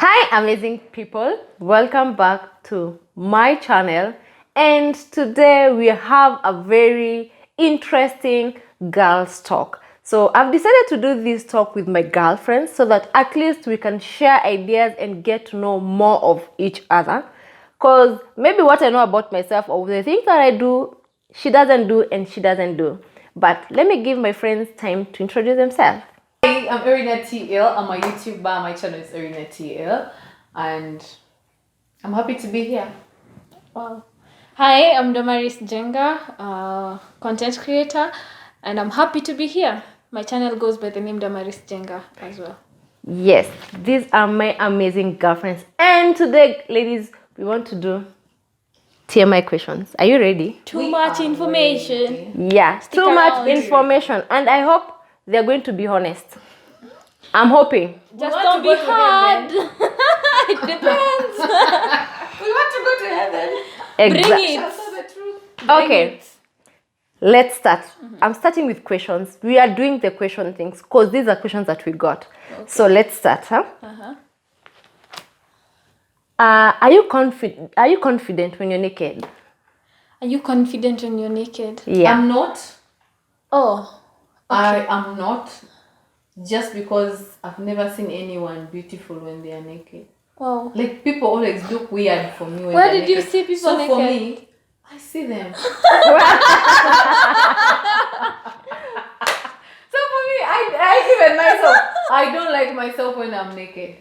Hi amazing people, welcome back to my channel, and today we have a very interesting girls talk. So I've decided to do this talk with my girlfriends so that at least we can share ideas and get to know more of each other, because maybe what I know about myself or the things that I do she doesn't do and she doesn't do. But let me give my friends time to introduce themselves. Hi, I'm Irina TL. I'm a YouTuber. My channel is Irina TL, and I'm happy to be here. Wow. Hi, I'm Damaris Jenga, content creator, and I'm happy to be here. My channel goes by the name Damaris Jenga as well. Yes, these are my amazing girlfriends, and today, ladies, we want to do TMI questions. Are you ready? Too much information. Yeah, too much around. information, and I hope they're going to be honest. I'm hoping. Just want don't to be go to hard. It depends. We want to go to heaven. Bring Exactly. it. Tell the truth. Okay, let's start. I'm starting with questions. We are doing the question things because these are questions that we got. So let's start, huh? Are you confident? Are you confident when you're naked? Are you confident when you're naked? Yeah. I'm not. Oh, I am not. Just because I've never seen anyone beautiful when they are naked. wow. Like people always look weird for me when Where they're did you naked. see people so naked? for me, I see them. So for me, I even myself, I don't like myself when I'm naked.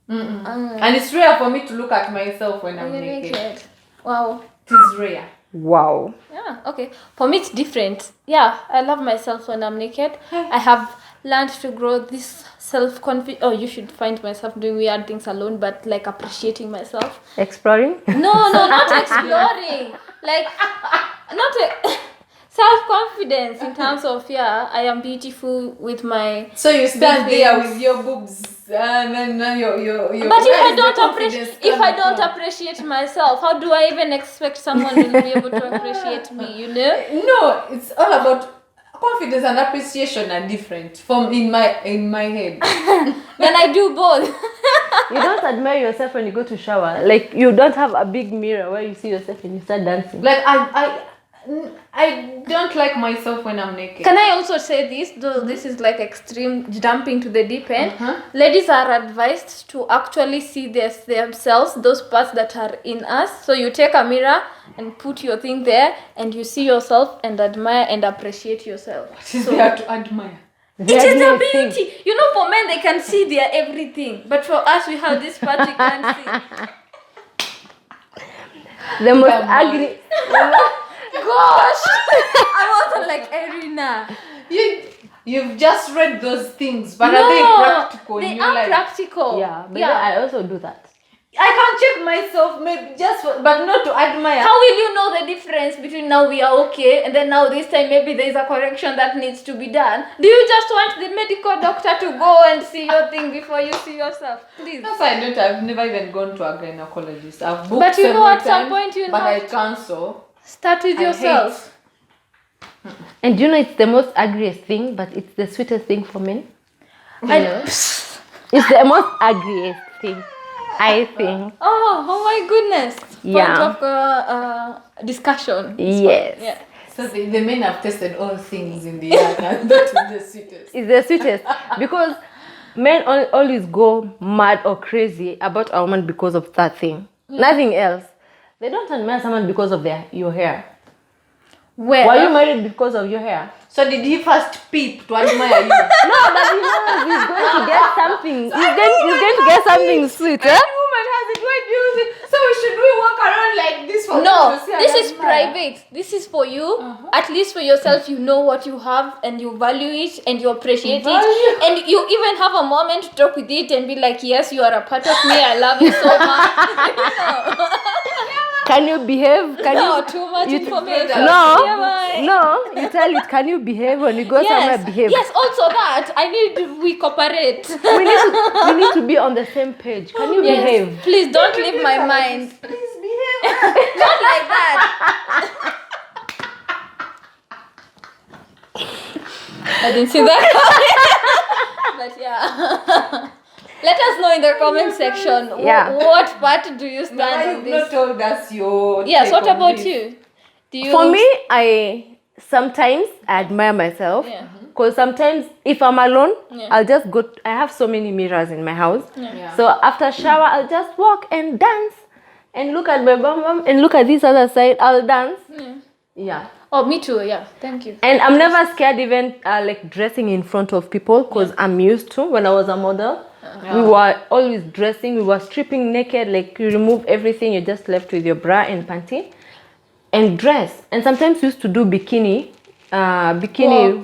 And it's rare for me to look at myself when I'm You're naked. Wow. It is rare. Wow. Yeah, okay. For me, it's different. Yeah, I love myself when I'm naked. I have learned to grow this self-confidence. Oh, you should find myself doing weird things alone, but like appreciating myself. Exploring? No, not exploring. Like, not self-confidence in terms of, yeah, I am beautiful with my... So you stand Big there things. with your boobs and then your But if where I is the don't confidence appreciate, if I coming don't from? appreciate myself, how do I even expect someone will be able to appreciate me? You know? No, it's all about confidence and appreciation are different from in my head. Then I do both. You don't admire yourself when you go to shower. Like you don't have a big mirror where you see yourself and you start dancing. Like I don't like myself when I'm naked. Can I also say this, though this is like extreme jumping to the deep end? Uh-huh. Ladies are advised to actually see themselves, those parts that are in us. So you take a mirror and put your thing there and you see yourself and admire and appreciate yourself. She's there to admire. It is a beauty. You know, for men, they can see their everything. But for us, we have this part we can't see. The most Come ugly. Gosh! I wasn't like Irina. You've just read those things, but No, are they practical they in your are life? practical. Yeah, but then I also do that. I can check myself, maybe but not to admire. How will you know the difference between now we are okay and then now this time maybe there is a correction that needs to be done? Do you just want the medical doctor to go and see your thing before you see yourself? Please. That's why I've never even gone to a gynecologist. I've booked But you know several at some times, point you'll but I have cancel. Start with I yourself. And you know it's the most ugliest thing, but it's the sweetest thing for men. It's the most ugliest thing, I think. Oh my goodness. Yeah. Point of discussion. Yes. Yeah. So the men have tested all things in the earth, and that is the sweetest. It's the sweetest because men always go mad or crazy about a woman because of that thing. Nothing else. They don't admire someone because of your hair. Where? Were you married because of your hair? So did he first peep to admire you? No, but he knows he's going to get something. He's going to get something sweet, eh? Every woman has it. Why do you think? So should we walk around like this for No, people to see and this is admire? private. This is for you. At least for yourself, you know what you have and you value it and you appreciate it. And you even have a moment to talk with it and be like, yes, you are a part of me. I love you so much. Can you behave? Can No, you? too much you- information. No, Yeah, bye. no. You tell it. Can you behave when you go somewhere? Behave. Yes, also that. I need we cooperate. We need to be on the same page. Can you Yes. behave? Please don't leave my mind. Please behave. Not like that. I didn't see that. But yeah. Let us know in the comment section. Yeah. What part do you stand Now on you've this? not told us your Yes. take What on about this. you? Do you? For me, I sometimes admire myself. Yeah. Because sometimes if I'm alone, Yeah. I'll just go. I have so many mirrors in my house. Yeah. So after shower, I'll just walk and dance and look at my bum and look at this other side. I'll dance. Yeah. Oh, me too. Yeah. Thank you. And I'm never scared even like dressing in front of people because I'm used to. When I was a model, we were always dressing. We were stripping naked. Like you remove everything. You're just left with your bra and panty and dress. And sometimes we used to do bikini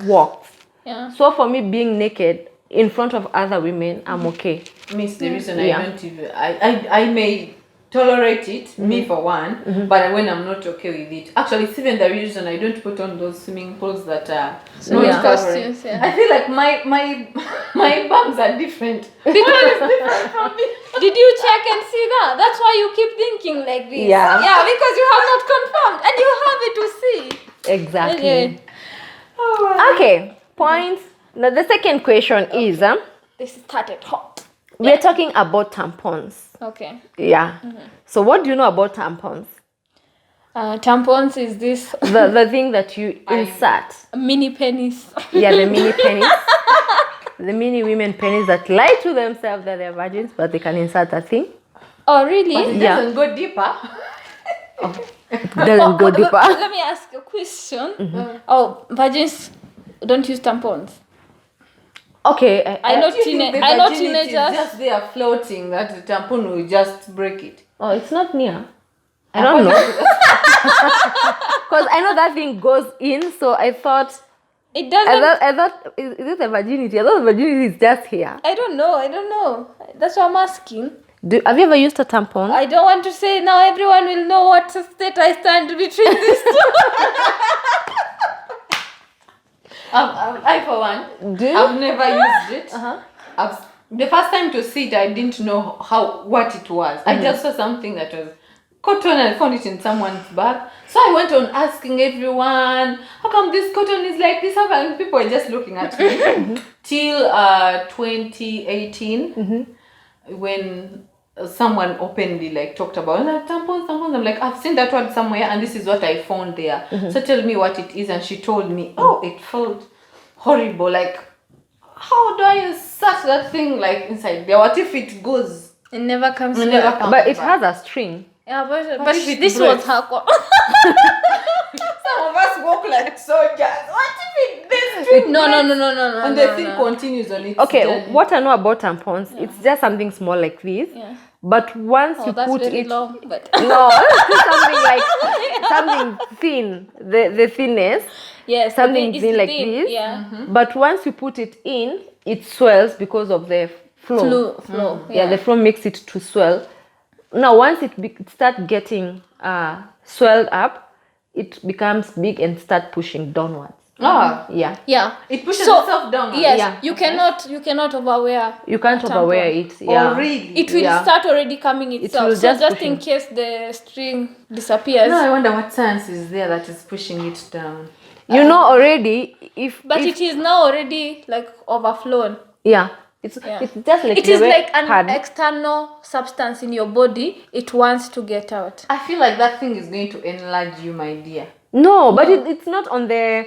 walks. Yeah. So for me, being naked in front of other women, I'm okay. Miss, the reason Yeah. I don't even I may tolerate it, me for one, but when I'm not okay with it. Actually, it's even the reason I don't put on those swimming pools that are not yeah. covering. Costumes, yeah. I feel like my bums are different. Because did you check and see that? That's why you keep thinking like this. Yeah. Yeah, because you have not confirmed and you have it to see. Exactly. Okay. Okay. Points. Now the second question is, This started hot. we're talking about tampons. Okay. Yeah. So what do you know about tampons? Tampons is this The thing that you insert. mini penis. Yeah, the mini penis. The mini women penis that lie to themselves that they're virgins, but they can insert a thing. Oh, really? It Yeah. doesn't go deeper. Doesn't go deeper. Let me ask you a question. Oh, virgins don't use tampons. Okay. I know Do you think the I know virginity is teenagers. just there floating that the tampon will just break it. Oh, it's not near. I don't know. Because I know that thing goes in, so I thought. It doesn't. I thought is it a virginity? I thought the virginity is just here. I don't know. That's what I'm asking. Have you ever used a tampon? I don't want to say now. Everyone will know what state I stand between these two. I for one, Do you? I've never used it. Uh-huh. The first time to see it, I didn't know what it was. I just saw something that was cotton and found it in someone's bag. So I went on asking everyone, how come this cotton is like this? How come people are just looking at me? Till 2018, when someone openly like talked about tampons. I'm like, I've seen that word somewhere and this is what I found there. So tell me what it is. And she told me, oh, it felt horrible. Like, how do I insert that thing like inside there? What if it goes? It never comes It back. never comes But it back. has a string. Yeah, but if it this breaks? was her. Some of us walk like soldiers. What if this string No. breaks? And the thing continues on its Okay, journey. what I know about tampons, it's just something small like this. Yeah. But once Oh, you that's put very it, long. But no, something thin, the thinness. yes, Something it's thin like thin, this. Yeah. But once you put it in, it swells because of the flow. Flow. Yeah, the flow makes it to swell. Now, once it start getting swelled up, it becomes big and start pushing downwards. Ah, Yeah, Yeah. it pushes So, itself down. Yes, Yeah. you cannot overwear. you can't a overwear tampon. it. Yeah. Oh, really? It will Yeah. start already coming itself. will So just just push in in. case the string disappears. No, I wonder what science is there that is pushing it down. You know already if But it is now already like overflown. yeah, it's Yeah. it's just like It the is way like an pad. external substance in your body. It wants to get out. I feel like that thing is going to enlarge you, my dear. No, but it's not on the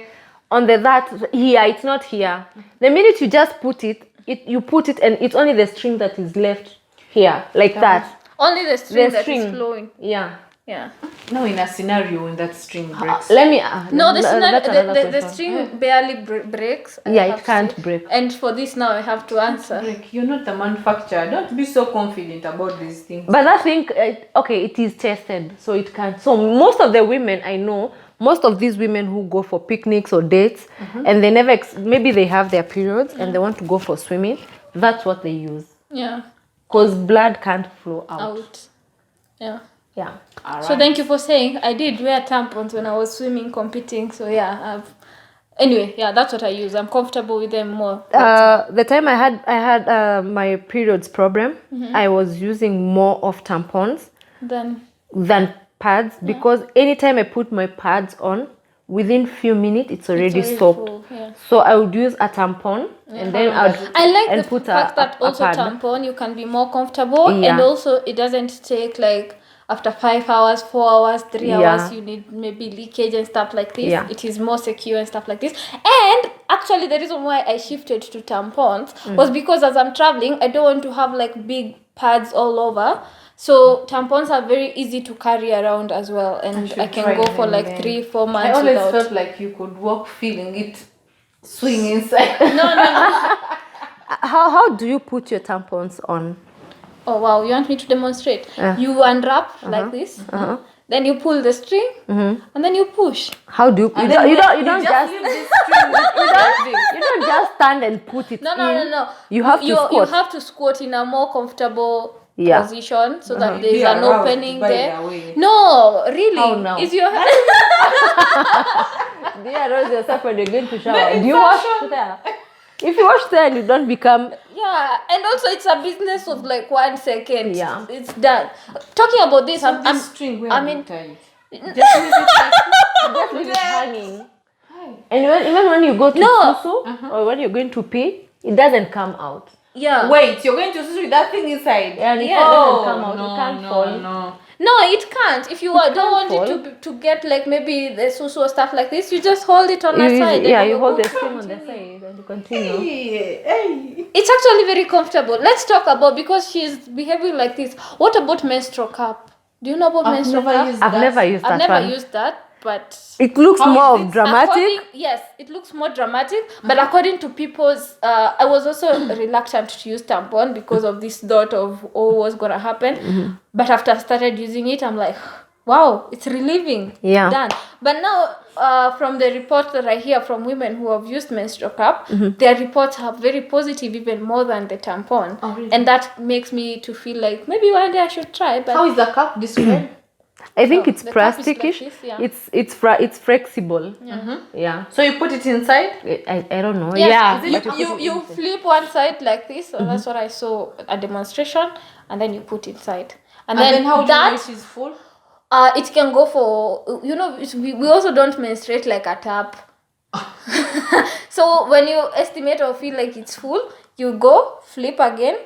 that here. It's not here. The minute you just put it, you put it and it's only the string that is left here, like that. Only the string The that string. is flowing. Yeah. Yeah. No, in a scenario when that string breaks. Let me. No, that's the question. string barely breaks. I Yeah, have it to can't say. break. And for this now, I have to answer. Break. You're not the manufacturer. Don't be so confident about these things. But that thing, okay, it is tested, so it can. So most of the women I know, most of these women who go for picnics or dates, and they never, maybe they have their periods and they want to go for swimming, that's what they use. Yeah. Because blood can't flow out. Out. Yeah. Yeah. All So right. thank you for saying. I did wear tampons when I was swimming, competing. So yeah, anyway, yeah, that's what I use. I'm comfortable with them more. The time I had my periods problem, I was using more of tampons Then than pads because anytime I put my pads on, within few minutes it's already already soaked. full, yeah. So I would use a tampon and then I like and the put fact that a also pad. tampon you can be more comfortable, Yeah. and also it doesn't take like after 5 hours, 4 hours, 3 Yeah. hours you need maybe leakage and stuff like this. Yeah. It is more secure and stuff like this. And actually the reason why I shifted to tampons was because as I'm traveling I don't want to have like big pads all over. So tampons are very easy to carry around as well, and I can go for like 3-4 I months always without. felt like you could walk feeling it swing inside. No. How do you put your tampons on? Oh wow, you want me to demonstrate? You unwrap like this, then you pull the string, and then you push. How do you? And You then don't just leave this string like this. you don't just stand and put it in. No. You have to squat. You have to squat in a more comfortable Yeah. position so that there is Be an aroused opening by there. the way. No, really. How now? Is your Do you arouse yourself when you're going to shower? Do you wash there? If you wash there and you don't become Yeah, and also it's a business of like 1 second. Yeah. It's done. Talking about this, I'm This string where I I mean- tie it. Just leave it like just leave it hanging. And even when you go to susu or when you're going to pee, it doesn't come out. yeah. Wait, you're going to switch with that thing inside? And it Yeah. doesn't come out. It can't fall. No. No, it can't. If you don't want fall. it to get like maybe the susu or stuff like this, you just hold it on You a use side. it- yeah, and you go. hold the string on the side and you continue. Hey. It's actually very comfortable. Let's talk about, because she's behaving like this. What about menstrual cup? Do you know about menstrual cup? I've never used I've that never one. used that, but It looks How more is of it? dramatic. yes, it looks more dramatic. But according to people's, I was also reluctant to use tampon because of this thought of what's gonna happen. But after I started using it, I'm like, wow, it's relieving. Yeah. Done. But now, from the reports that I hear from women who have used menstrual cup, their reports are very positive, even more than the tampon. Oh, really? And that makes me to feel like maybe one day I should try. But How is the cup described? I think Oh, it's the cup is like plasticish. this, yeah. It's flexible. Yeah. So you put it inside? I don't know. yes, Yeah. you, but you put you, it you inside. flip one side like this. So that's what I saw a demonstration, and then you put inside. And then how do you know that it is full? it can go for, we also don't menstruate like a tap. So when you estimate or feel like it's full, you go flip again,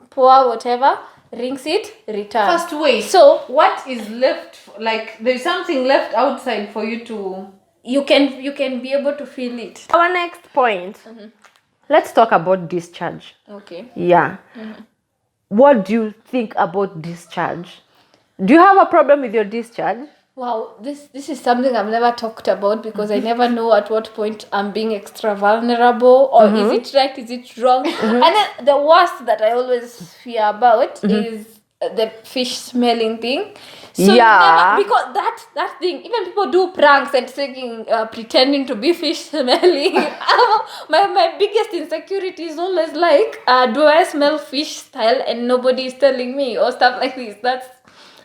pour whatever, rinse it, return. First, wait. So what is left? Like there's something left outside for you to. you can be able to feel it. Our next point. Let's talk about discharge. Okay. Yeah. What do you think about discharge? Do you have a problem with your discharge? Wow, this is something I've never talked about because I never know at what point I'm being extra vulnerable, or is it right, is it wrong? And then the worst that I always fear about is the fish smelling thing. So Yeah. because that thing, even people do pranks and saying pretending to be fish smelling. my biggest insecurity is always like, do I smell fish style and nobody is telling me, or stuff like this.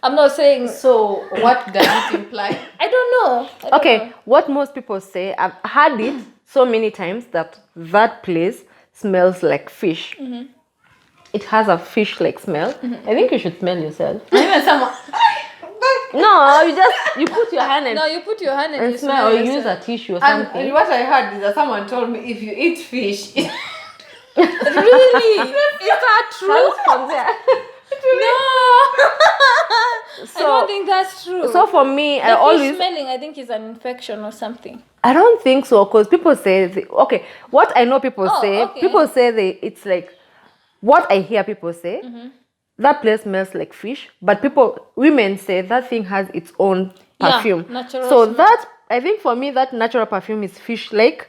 I'm not saying. So what does it imply? I don't know. I don't Okay, know. what most people say, I've heard it so many times that place smells like fish. It has a fish-like smell. I think you should smell yourself. Even someone. No, you put your hand No, you put your hand and and you smell, or use yourself. a tissue or And something. what I heard is that someone told me if you eat fish, Really? Is that true? From there. No. I So- don't think that's true. So for me, I the fish always smelling, I think, is an infection or something. I don't think so, because people say okay. What I know people Oh, say, okay. people say it's like what I hear people say. That place smells like fish, but women say that thing has its own Yeah, perfume. natural So smell. that I think for me that natural perfume is fish-like.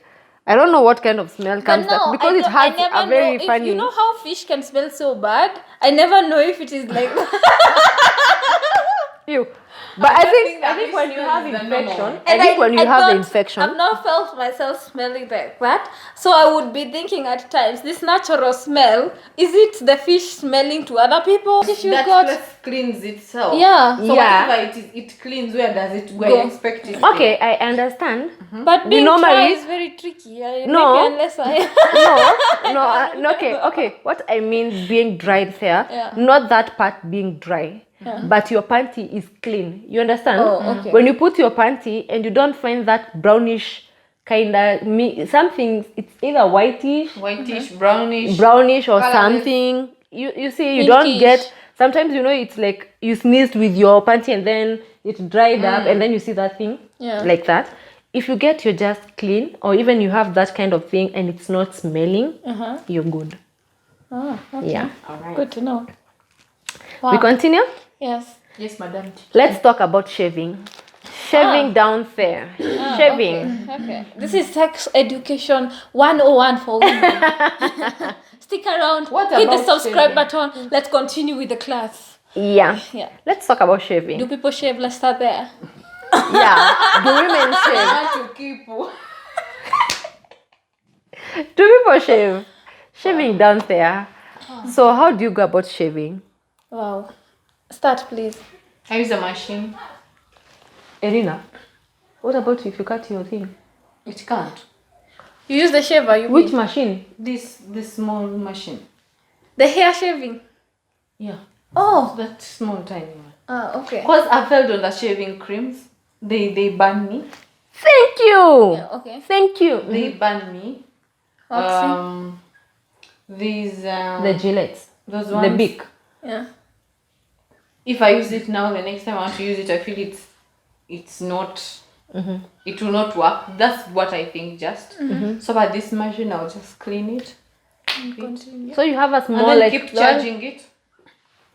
I don't know what kind of smell comes But no, that because I it don't- has I never a very know funny. If you know how fish can smell so bad, I never know if it is like you. But I think that when fish you smell have is the infection, normal. I think when you have the don't- infection, I've not felt myself smelling like that. So I would be thinking at times, this natural smell, is it the fish smelling to other people? If you that got place cleans itself. Yeah. So Yeah. whatever it is, it cleans. Where does it go? Go. I expect it. to. okay, I understand. But being normally- dry is very tricky. No. Maybe unless I No, okay. What I mean being dried there, Yeah. not that part being dry. but your panty is clean. You understand? Oh, okay. When you put your panty and you don't find that brownish kind of something, it's either whitish, brownish or colorless. something. You see, you don't Pinkish. get. Sometimes it's like you sneezed with your panty and then it dried up and then you see that thing like that. If you get your just clean, or even you have that kind of thing and it's not smelling, you're good. Oh, okay. Yeah. All right. Good to know. We Wow. continue. Yes. Yes, madam. Let's talk about shaving. Shaving down there. Shaving. Okay. This is sex education 101 for women. Stick around. What Hit the about subscribe shaving? button. Let's continue with the class. Yeah. Yeah. Let's talk about shaving. Do people shave? Let's start there. Yeah. Do women shave? To keep. Do people shave? Shaving down there. So how do you go about shaving? Wow. Start, please. I use a machine. Irina, what about if you cut your thing? It can't. You use the shaver, you Which mean? machine? This small machine. The hair shaving. Yeah. Oh. That small tiny one. Okay. Because I felt on the shaving creams. They burn me. Thank you. Yeah, okay. Thank you. They burn me. Waxing. These The Gillettes. those The ones. big. Yeah. If I use it now, the next time I want to use it, I feel it's not. It will not work. That's what I think. Just so by this machine, I'll just clean it. So you have a And small then like keep charging it.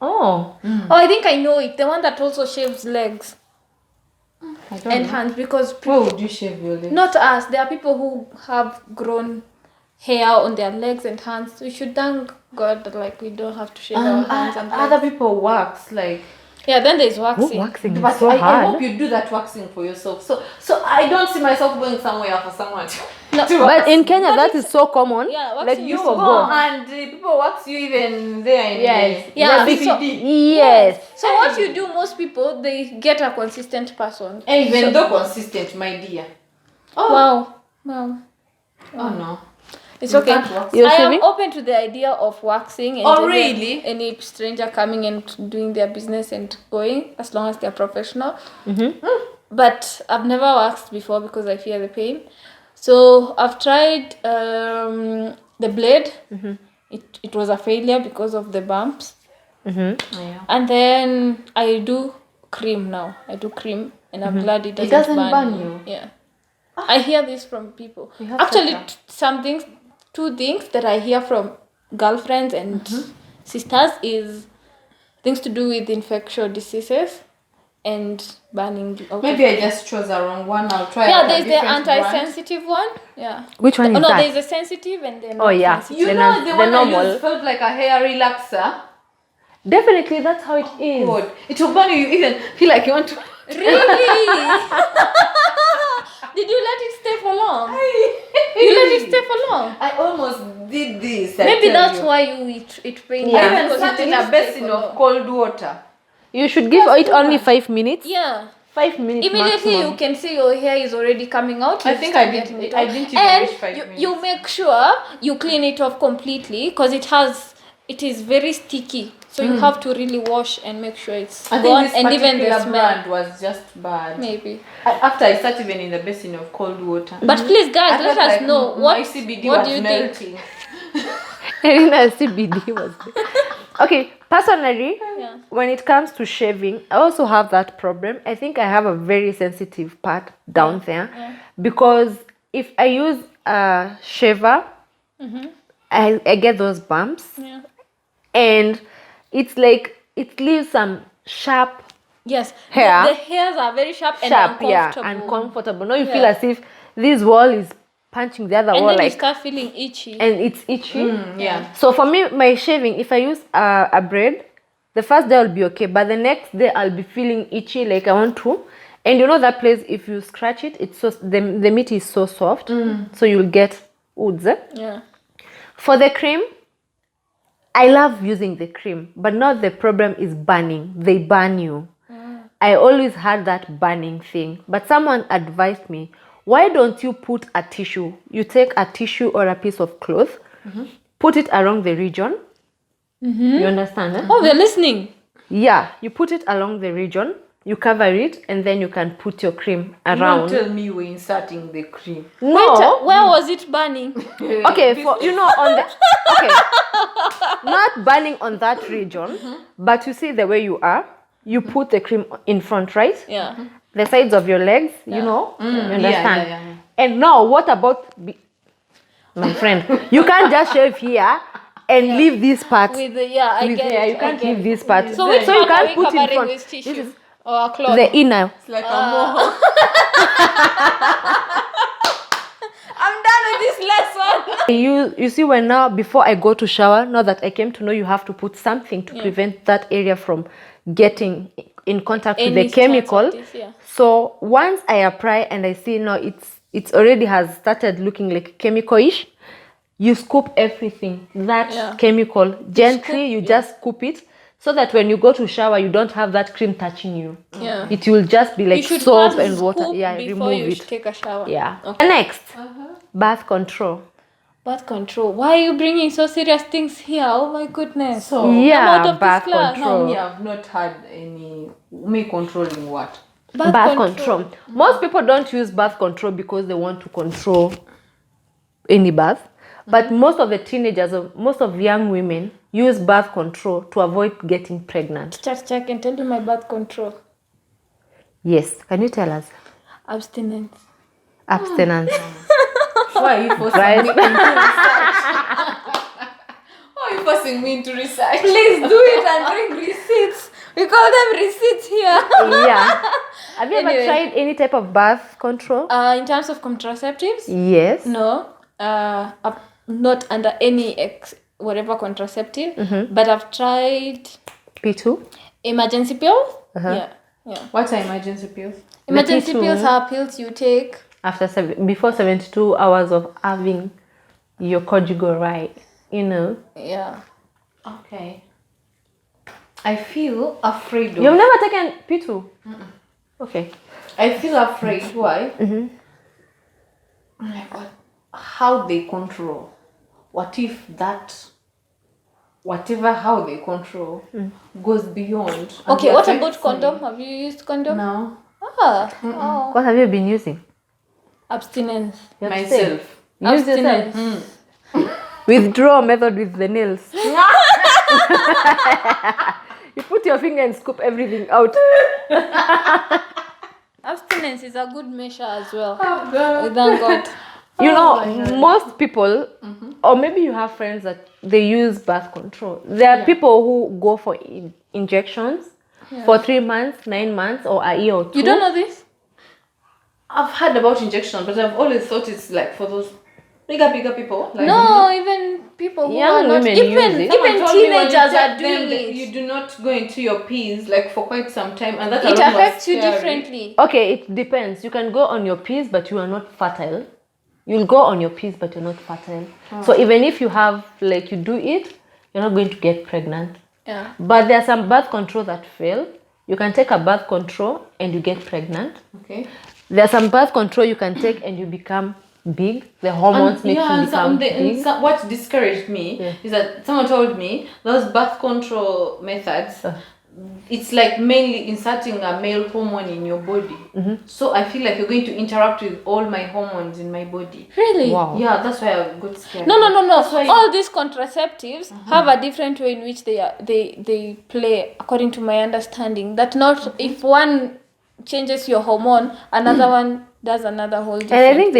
Oh. Oh, I think I know it. The one that also shaves legs I don't and know. hands because Where would you shave your legs? not us. There are people who have grown hair on their legs and hands. We should thank God that like we don't have to shave our hands and legs. Other people wax like. Yeah, then there's waxing. Waxing But is so I hard. hope you do that waxing for yourself. So I don't see myself going somewhere for someone to. No, to But wax. in Kenya, that is so common. Yeah, like waxing you is will so go. and people wax you even there in Yes. the Yeah, the so- CBD. Yes. So what you do, most people they get a consistent person. And even though consistent, my dear. Wow. Oh no. It's You okay. can't wax. You're I am shaving? open to the idea of waxing and Oh, any- really? any stranger coming and doing their business and going as long as they're professional. But I've never waxed before because I fear the pain. So I've tried the blade. It was a failure because of the bumps. Yeah. And then I do cream now. I do cream and I'm glad it doesn't, burn me. you? Yeah. I hear this from people. have Actually, such two things that I hear from girlfriends and sisters is things to do with infectious diseases and burning. Maybe I just chose the wrong one. I'll try. Yeah, out a there's the different brand. anti-sensitive one. Yeah. Which one is no, that? there's a sensitive and then Oh, yeah. sensitive. You The know nor- the the one I normal. used felt like a hair relaxer. Definitely, that's how it is. God, it will burn you. You even feel like you want to. Really? Did you let it stay for long? You let it stay for long? I almost did this. I Maybe tell that's you. why it pained Yeah. I you even because sat you in let a it stay basin for of long. cold water. You should give it only 5 minutes. Yeah. 5 minutes Immediately maximum. you can see your hair is already coming out. I you think start I did- getting it I off. didn't even and reach 5 you minutes. make sure you clean it off completely because it is very sticky. So you have to really wash and make sure it's I gone think this and even the particular smell. brand was just bad. Maybe. After I sat even in the basin of cold water. But please guys, I let felt us like know my what CBD what was do you think? melting. Irina's CBD was there. Okay, personally, Yeah. when it comes to shaving, I also have that problem. I think I have a very sensitive part down there because if I use a shaver, I get those bumps Yeah. and it's like it leaves some sharp, Yes. Hair. The hairs are very sharp and yeah, uncomfortable. uncomfortable. Now you feel Yeah. as if this wall is punching the other And wall, then you like, start feeling itchy. and it's itchy. Yeah. So for me, my shaving, if I use a braid, the first day I'll be okay, but the next day I'll be feeling itchy, like I want to. And you know that place, if you scratch it, it's so the meat is so soft, so you'll get woods. Yeah. For the cream, I love using the cream, but now the problem is burning. They burn you. I always had that burning thing, but someone advised me, why don't you put a tissue? You take a tissue or a piece of cloth, put it around the region. You understand? Oh, we're listening. Yeah, you put it along the region, you cover it, and then you can put your cream Don't around. tell me you were inserting the cream. No. Wait, where was it burning? Okay, for on the not burning on that region, but you see the way you are, you put the cream in front, right? Yeah. The sides of your legs, you understand. Yeah. And now, what about my friend? You can't just shave here and leave this part. With the, I With get here. it. You I can't get leave it. this part. So which you part are can't we put in covering front. with tissue? This is Or a cloth? the inner. It's like a mohawk. I'm done with this lesson. You see, when now before I go to shower, now that I came to know you have to put something to prevent that area from getting in contact with Any the chemical. chance of this, So once I apply and I see now it's already has started looking like chemical-ish, you scoop everything that chemical gently. You just scoop it so that when you go to shower, you don't have that cream touching you. Yeah. It will just be like You should soap first and water. scoop Yeah, before remove you it. take a shower. Yeah. Okay. Next, birth control. Birth control. Why are you bringing so serious things here? Oh my goodness. So, Yeah, I'm out of this birth class. control. me, I've not had any me controlling what. Birth control. Most people don't use birth control because they want to control any birth. But most of the teenagers, or most of young women use birth control to avoid getting pregnant. Check and tell you my birth control. Yes. Can you tell us? Abstinence. Abstinence. Why are you forcing Right. me into research? Why are you forcing me into research? Please do it and bring receipts. We call them receipts here. Yeah. Have you Anyway. ever tried any type of birth control? In terms of contraceptives, Yes. no. I'm not under any whatever contraceptive, but I've tried P2? emergency pills. Yeah. What are emergency pills? Emergency P2. pills are pills you take. Before 72 hours of having your conjugal right, Yeah. Okay. I feel afraid of. You've never taken P2? Okay. I feel afraid. Why? I'm like, what? How they control? What if that, whatever how they control, goes beyond? and Okay, what affects about condom? me? Have you used condom? No, Oh. What have you been using? Abstinence. You have to myself. say. Use yourself. Abstinence. Withdraw method with the nails. You put your finger and scoop everything out. Abstinence is a good measure as well. Oh God. We thank God. Most people, or maybe you have friends that they use birth control. There are people who go for injections for 3 months, 9 months, or a year or 2. You don't know this? I've heard about injection, but I've always thought it's like for those bigger people. Like No, even people who Young are not, women even use it. Someone even told me when you teenagers are take doing them, it. You do not go into your peas like for quite some time, and that It alone was affects you scary. differently. Okay, it depends. You can go on your pills, but you are not fertile. You'll go on your pills, but you're not fertile. So even if you have, like, you do it, you're not going to get pregnant. Yeah. But there are some birth control that fail. You can take a birth control and you get pregnant. Okay. There are some birth control you can take and you become big. The hormones make you become big. What discouraged me is that someone told me those birth control methods, it's like mainly inserting a male hormone in your body. So I feel like you're going to interact with all my hormones in my body. Really? Wow. Yeah, that's why I got scared. No. why- All these contraceptives have a different way in which they play, according to my understanding. That not if one changes your hormone, another one does another whole different. And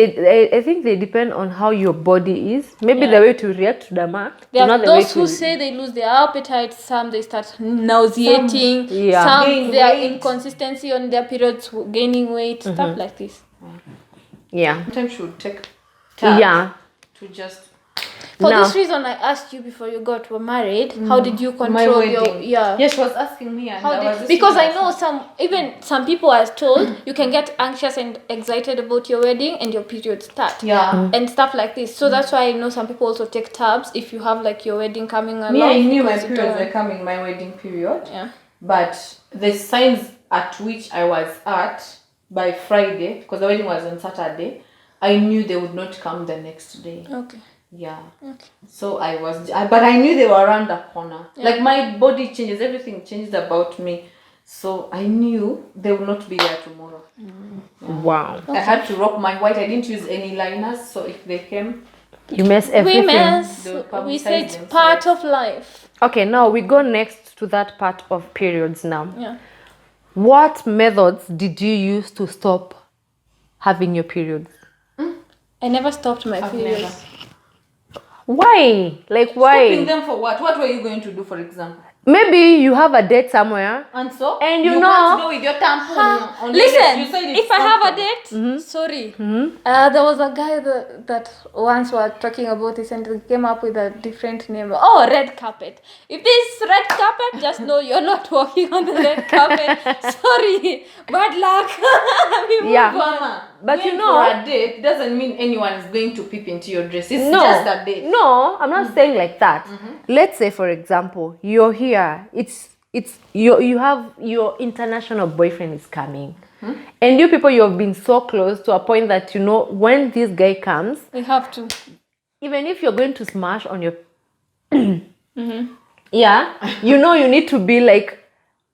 I think they depend on how your body is. Maybe the way to react to the mark. There are not the those way who to, say they lose their appetite, some they start nauseating, Yeah. some Gain there are weight. inconsistency on their periods, gaining weight, stuff like this. yeah. Sometimes you would take time Yeah. to just For Now- this reason, I asked you before you were married, how did you control my your wedding. yeah? Yeah, she was asking me, and How I was did, just because I like, know some people are told you can get anxious and excited about your wedding and your period start. Yeah. And stuff like this. So that's why I know some people also take tabs if you have like your wedding coming along. Me, I knew my because you periods don't- were coming, my wedding period. Yeah. But the signs at which I was at by Friday, because the wedding was on Saturday, I knew they would not come the next day. Okay. Yeah. So but I knew they were around the corner. Like my body changes, everything changes about me. So I knew they would not be there tomorrow. Wow. I had to rock my white. I didn't use any liners, so if they came, You mess everything. We mess. They will We publicize say it's themselves. part of life. Okay, now we go next to that part of periods now. Yeah. What methods did you use to stop having your periods? I never stopped my I've periods. never. Why? Like Stopping why? them for what? What were you going to do, for example? Maybe you have a date somewhere. And so? And you can't know- go with your tampon. on the Listen, date. You said it's if I have a comfortable. date, sorry. There was a guy that once were talking about this and they came up with a different name. Oh, red carpet. If this red carpet, just know you're not walking on the red carpet. Sorry, bad luck. We move Yeah. on. Mama, But going you know- for a date doesn't mean anyone is going to peep into your dress. It's No, just a date. no, I'm not saying like that. Let's say, for example, you're here. You have your international boyfriend is coming, and you people, you have been so close to a point that you know when this guy comes, We have to. even if you're going to smash on your, yeah, you know you need to be like,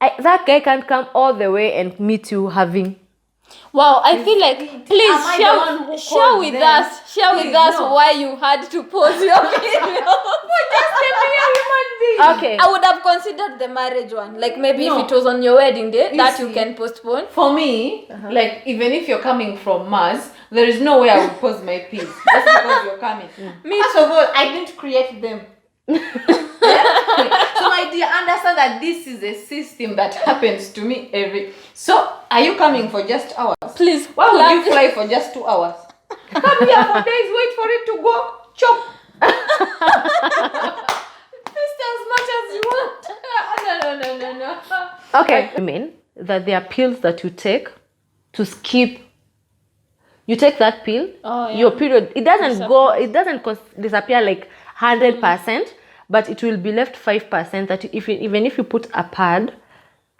that guy can't come all the way and meet you having. Wow, I feel like please Am I the one who share called with them? us. Share with Please, us no. why you had to pause your video. Okay. I would have considered the marriage one. Like maybe No. if it was on your wedding day, that you see. can postpone. For me, like even if you're coming from Mars, there is no way I would pause my piece just because you're coming. First of all, I didn't create them. So my dear, understand that this is a system that happens to me every. So are you coming for just hours? Please, Why would you plug- fly for just 2 hours? Come here for days, wait for it to go, chop. Twist as much as you want. No. Okay. I mean that there are pills that you take to skip. You take that pill, Oh, yeah. your period, it doesn't disappear like 100%, but it will be left 5% that even if you put a pad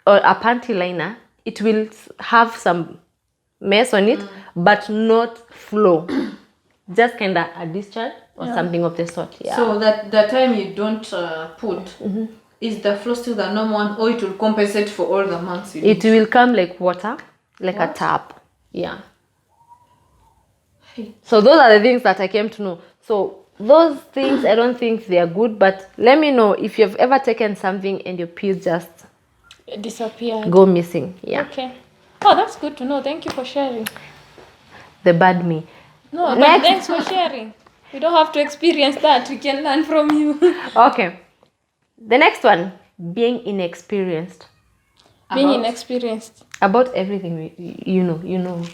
or a panty liner, it will have some mess on it, but not flow. Just kind of a discharge or something of the sort. Yeah. So that the time you don't put, is the flow still the normal one, or it will compensate for all the months you It will come like water, like a tap. Yeah. So those are the things that I came to know. So those things, I don't think they are good, but let me know if you've ever taken something and your pills just disappeared. go missing. Yeah. Okay. Oh, that's good to know. Thank you for sharing. The bad me. No, but Next. thanks for sharing. We don't have to experience that. We can learn from you. Okay. The next one, being inexperienced. Being About? inexperienced. About everything, you know,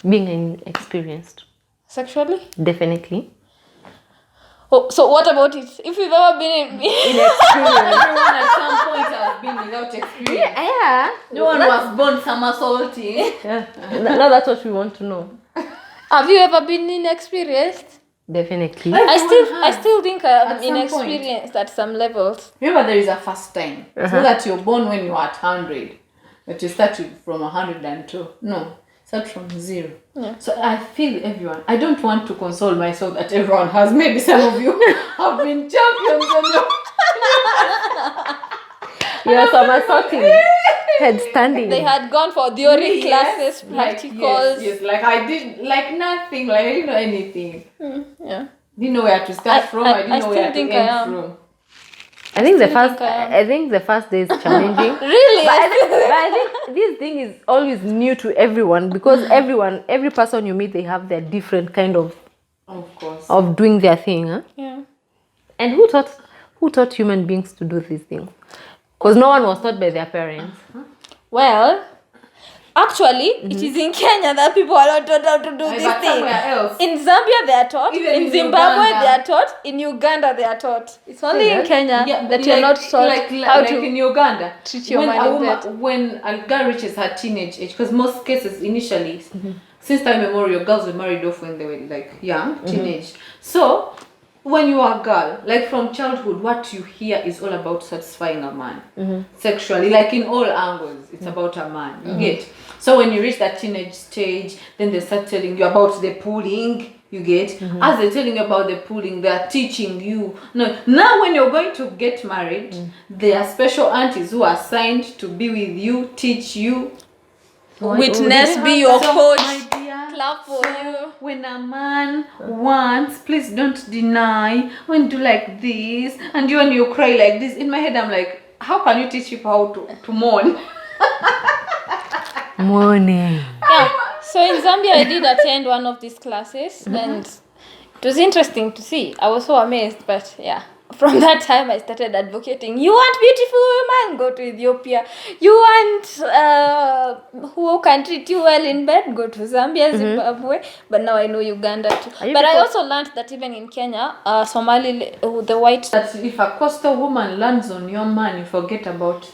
being inexperienced. Sexually? Definitely. Oh, so what about it? If you've ever been Inexperienced. Everyone at some point has been without experience. Yeah. No one was born somersaulting. Yeah. Now that's what we want to know. Have you ever been inexperienced? Definitely. I still think I'm At some inexperienced at some levels. Remember, there is a first time. It's not that you're born when you're at 100, but you start from 102. No, start from 0. Yeah. So I feel everyone. I don't want to console myself that everyone has. Maybe some of you have been champions and You're somersaulting. Head standing. They had gone for theory classes, Like, practicals. yes, like I did like nothing, like I didn't know anything. Yeah. Didn't know where to start from. I didn't I know still where to think I end am. from. I think the still first. think I am. I think the first day is challenging. Really? But I think this thing is always new to everyone because every person you meet, they have their different kind of Of course. doing their thing. Huh? Yeah. And who taught human beings to do these things? Because no one was taught by their parents. Well, actually, it is in Kenya that people are not taught how to do this But thing. somewhere else. In Zambia, they are taught. Even In in Zimbabwe, Uganda. they are taught. In Uganda, they are taught. It's only in Yes. Kenya Yeah, that you're not taught how like to. in Uganda, treat your when man a in bed. when a girl reaches her teenage age, because most cases initially, since time immemorial, girls were married off when they were like young, teenage. So when you are a girl, like from childhood, what you hear is all about satisfying a man sexually, like in all angles. It's about a man. You get. So when you reach that teenage stage, then they start telling you about the pulling. You get? As they're telling you about the pooling, they're teaching you. No, now when you're going to get married, there are special aunties who are assigned to be with you, teach you. Witness, be your coach. My dear, Clap for you. when a man wants, please don't deny. When do like this, and you when you cry like this, in my head I'm like, how can you teach people how to mourn? Morning. Yeah. So in Zambia, I did attend one of these classes, and it was interesting to see. I was so amazed, but yeah. From that time, I started advocating. You want beautiful women? Go to Ethiopia. You want who can treat you well in bed? Go to Zambia, Zimbabwe. But now I know Uganda too. But I also learned that even in Kenya, Somali, the white. That if a coastal woman lands on your man, you forget about.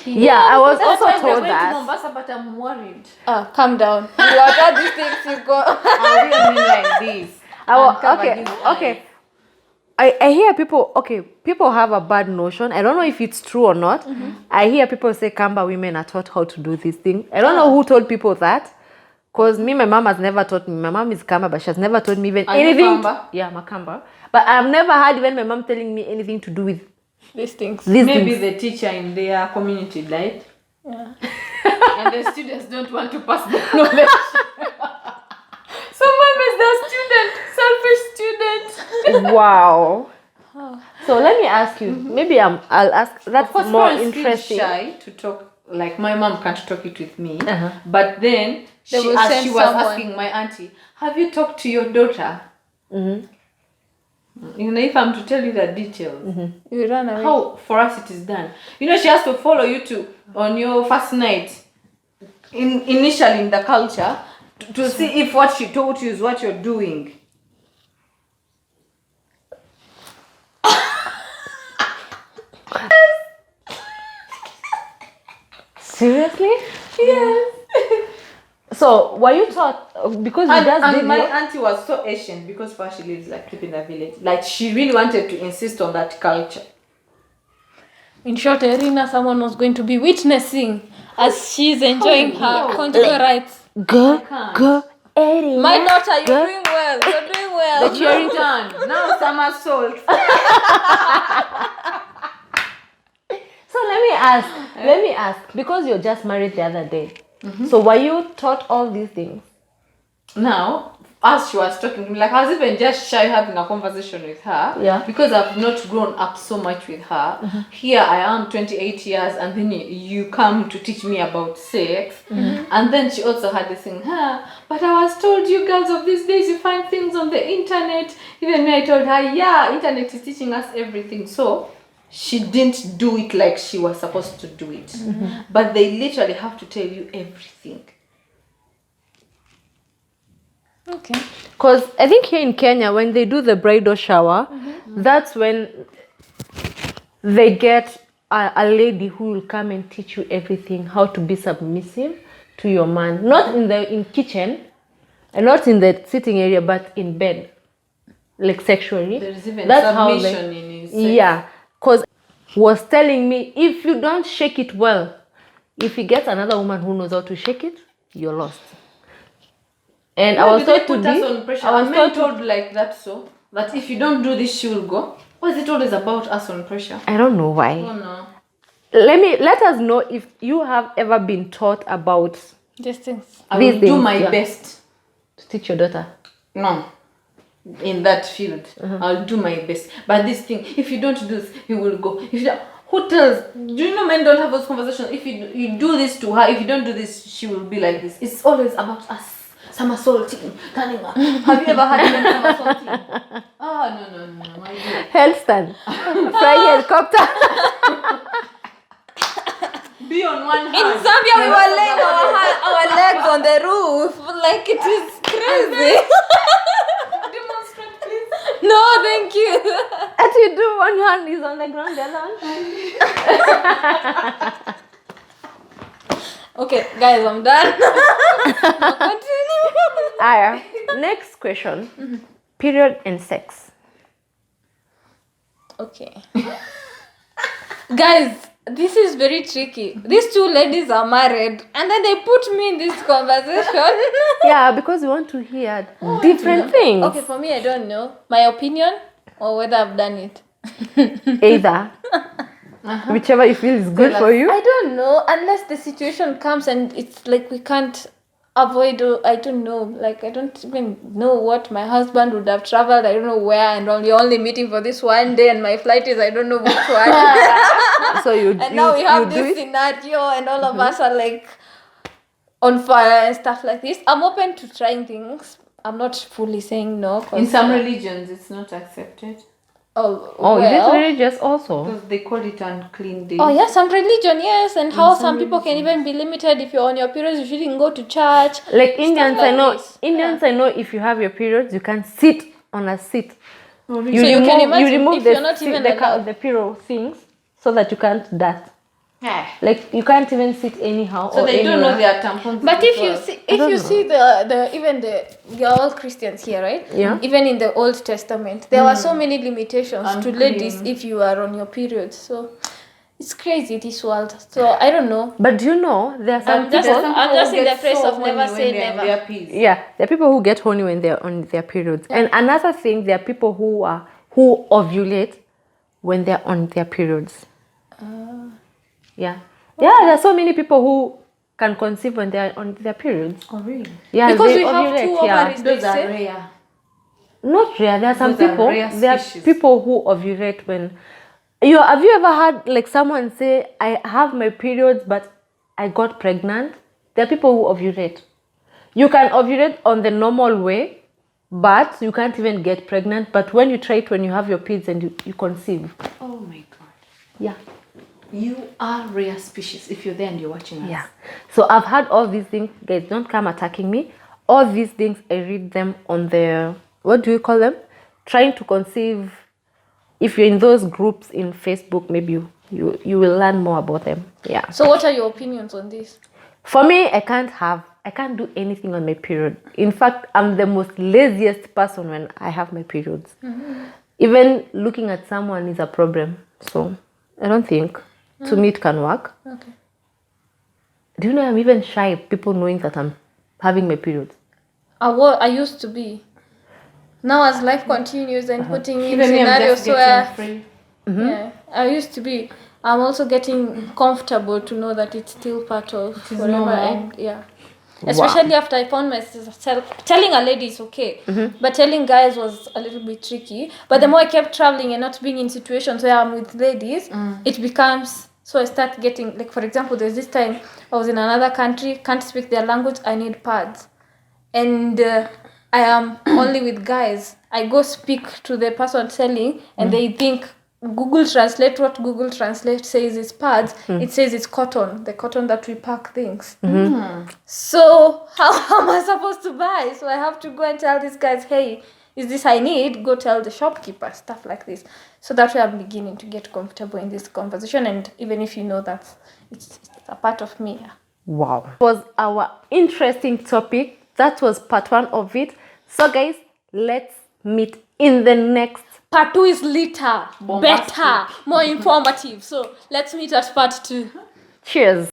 Yeah, I was also That's why told we're going to that. Mombasa, but I'm worried. Calm down. You are all these things you go. I really mean like this. Okay. I hear people have a bad notion. I don't know if it's true or not. I hear people say Kamba women are taught how to do this thing. I don't know who told people that. Because my mom has never taught me. My mom is Kamba, but she has never taught me even anything. Yeah, I'm a Kamba. But I've never had even my mom telling me anything to do with These things. Maybe the teacher in their community died. Yeah. And the students don't want to pass the knowledge. So mom is the student, selfish student. Wow. So let me ask you. Maybe I'll ask. That's Of course, more parents feel interesting. shy to talk. Like my mom can't talk it with me. But then They she will was send someone. asking my auntie, "Have you talked to your daughter?" You know, if I'm to tell you the details, You run away. how for us it is done. You know, she has to follow you to on your first night. Initially in the culture, to see if what she told you is what you're doing. Seriously? Yes. So were you taught because you just And did my it? auntie was so Asian because where she lives like in the village. Like she really wanted to insist on that culture. In short, Irina, someone was going to be witnessing as she's enjoying her no. conjugal rights. Go, can't. Eddie. My daughter, you're doing well. You're doing well. You're done. Now summer salt. So let me ask, because you just married the other day. So were you taught all these things? Now, as she was talking to me, like I was even just shy having a conversation with her. Yeah. Because I've not grown up so much with her. Here I am 28 years and then you come to teach me about sex. And then she also had this thing, but I was told you girls of these days you find things on the internet. Even me, I told her, yeah, internet is teaching us everything. So she didn't do it like she was supposed to do it. But they literally have to tell you everything. Okay. Because I think here in Kenya, when they do the bridal shower, that's when they get a lady who will come and teach you everything, how to be submissive to your man. Not in kitchen, and not in the sitting area, but in bed, like sexually. There's even That's submission in his sex. Yeah, because was telling me, if you don't shake it well, if you get another woman who knows how to shake it, you're lost. And I was told to put us be. on pressure. I was told like that, so that if you don't do this, she will go. Why is it always about us on pressure? I don't know why. Oh no. Let us know if you have ever been taught about These things. I These will do things, my yeah. best. to teach your daughter. No. In that field, I'll do my best. But this thing, if you don't do this, you will go. If you don't, who tells? Do you know men don't have those conversations? If you do this to her, if you don't do this, she will be like this. It's always about us. Somersaulting, turning her. Have you ever had men somersaulting? No, my dear. Handstand. Flying helicopter. Be on one hand. In Zambia, we were laying our legs on the roof. Like, it is crazy. Demonstrate, please. No, thank you. As you do, one hand is on the ground, the other one. Okay, guys, I'm done. Now continue. Aya, next question. Period and sex. Okay. Guys, this is very tricky. These two ladies are married, and then they put me in this conversation. Yeah, because we want to hear different things. Okay, for me, I don't know my opinion or whether I've done it. Either. Whichever you feel is good for you. I don't know, unless the situation comes and it's like we can't avoid. I don't know. Like I don't even know what my husband would have traveled. I don't know where, and we're only meeting for this one day, and my flight is I don't know which one. So and now we have this scenario, and all of us are like on fire and stuff like this. I'm open to trying things. I'm not fully saying no. In some religions, it's not accepted. Oh, is it religious also? Because they call it unclean days. Oh yeah, some religion, yes, and how some people can even be limited. If you're on your periods, you shouldn't go to church. Like Indians, like I know. this. Indians, I know. If you have your periods, you can sit on a seat. Oh, So you can imagine you remove if the you're not even allowed. the pillow things so that you can't dust. Yeah. Like you can't even sit anyhow. So or they don't anywhere. know their tampons. But if you before. see, you're all Christians here, right? Yeah. Even in the Old Testament, there were so many limitations to Unclean. ladies if you are on your periods. So it's crazy this world. So I don't know. But do you know there are some Just- people? I'm who just in get the phrase so of never horny say when they're in never. their periods. Yeah, there are people who get horny when they're on their periods, and another thing, there are people who ovulate when they're on their periods. Yeah, there are so many people who can conceive when they're on their periods. Oh really? Yeah, Because they we have ovulate, two yeah. ovaries. They Those are say. rare. Not rare. There are some Those are people. rare There are species. people who ovulate when. Have you ever had like someone say, "I have my periods, but I got pregnant"? There are people who ovulate. You can ovulate on the normal way, but you can't even get pregnant. But when you try it, when you have your periods and you conceive, Oh my god. yeah, You are rare species if you're there and you're watching us. yeah. So I've had all these things. Guys, don't come attacking me. All these things, I read them on the, what do you call them? Trying to conceive. If you're in those groups in Facebook, maybe you will learn more about them. Yeah. So what are your opinions on this? For me, I can't do anything on my period. In fact, I'm the most laziest person when I have my periods. Even looking at someone is a problem. So I don't think to me it can work. Okay. Do you know I'm even shy of people knowing that I'm having my periods? I used to be. Now as life continues and putting me in Even me, I'm scenarios just getting where free. yeah, I used to be. I'm also getting comfortable to know that it's still part of whatever. normal. And, yeah. Especially after I found myself telling a lady is okay, but telling guys was a little bit tricky. But the more I kept traveling and not being in situations where I'm with ladies, it becomes. So I start getting, like, for example, there's this time I was in another country, can't speak their language, I need pads. And I am only with guys. I go speak to the person selling and they think Google Translate, what Google Translate says is pads, it says it's cotton, the cotton that we pack things. So how am I supposed to buy? So I have to go and tell these guys, hey, is this I need? Go tell the shopkeeper, stuff like this. So that's where I'm beginning to get comfortable in this conversation. And even if you know that it's a part of me. Yeah. Wow. It was our interesting topic. That was part 1 of it. So guys, let's meet in the next. Part 2 is later, Bombastic. better, more informative. So let's meet at part 2. Cheers.